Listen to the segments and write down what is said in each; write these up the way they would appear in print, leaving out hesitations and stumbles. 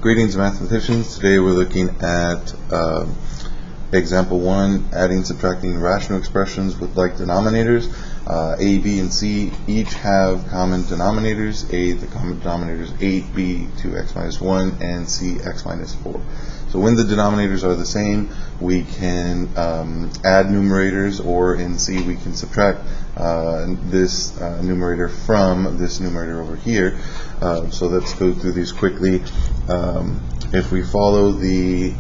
Greetings, mathematicians. Today we're looking at example 1, adding, subtracting rational expressions with like denominators. A, B, and C each have common denominators. A, the common denominator is 8, B, 2x minus 1, and C, x minus 4. So when the denominators are the same, we can add numerators, or in C we can subtract this numerator from this numerator over here. So let's go through these quickly. If we follow the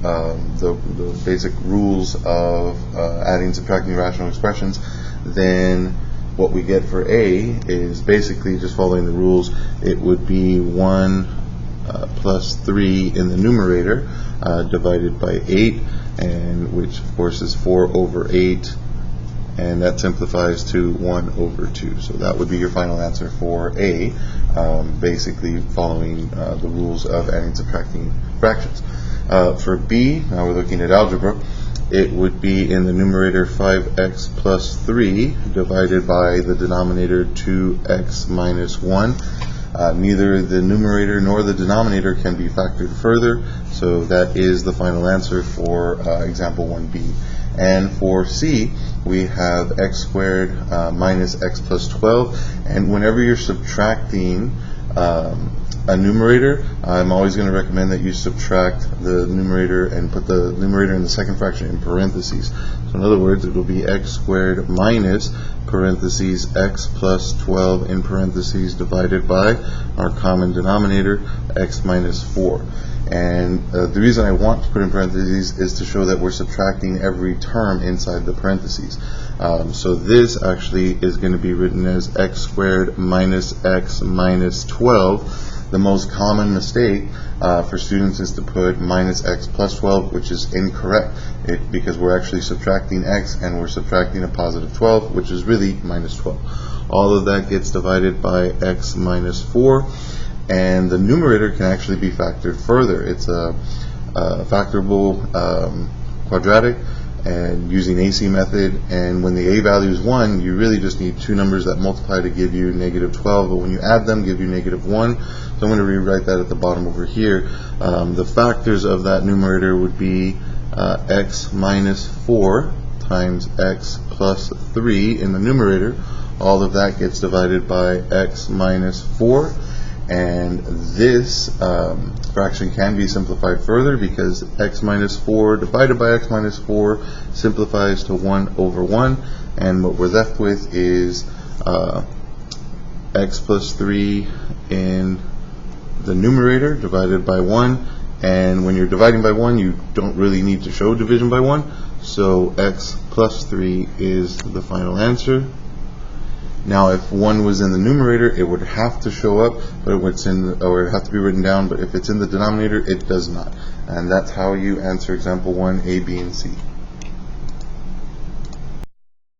basic rules of adding, subtracting rational expressions, then what we get for A is basically just following the rules. It would be 1 plus 3 in the numerator divided by 8, and which of course is 4 over 8, and that simplifies to 1 over 2. So that would be your final answer for A, basically following the rules of adding, subtracting fractions. For B, now we're looking at algebra, it would be in the numerator 5x plus 3 divided by the denominator 2x minus 1. Neither the numerator nor the denominator can be factored further, so that is the final answer for example 1b. And for C, we have x squared minus x plus 12, and whenever you're subtracting a numerator, I'm always going to recommend that you subtract the numerator and put the numerator in the second fraction in parentheses. So in other words, it will be x squared minus parentheses x plus 12 in parentheses divided by our common denominator, x minus 4. And the reason I want to put in parentheses is to show that we're subtracting every term inside the parentheses. So this actually is going to be written as x squared minus x minus 12. The most common mistake for students is to put minus x plus 12, which is incorrect, because we're actually subtracting x and we're subtracting a positive 12, which is really minus 12. All of that gets divided by x minus 4, and the numerator can actually be factored further. It's a factorable quadratic, and using AC method, and when the A value is 1, you really just need two numbers that multiply to give you negative 12, but when you add them, give you negative 1. So I'm going to rewrite that at the bottom over here. The factors of that numerator would be x minus 4 times x plus 3 in the numerator. All of that gets divided by x minus 4. And this fraction can be simplified further, because x minus 4 divided by x minus 4 simplifies to 1 over 1, and what we're left with is x plus 3 in the numerator divided by 1, and when you're dividing by 1 you don't really need to show division by 1, so x plus 3 is the final answer. Now, if 1 was in the numerator, it would have to show up, but it would have to be written down, but if it's in the denominator, it does not. And that's how you answer example 1, A, B, and C.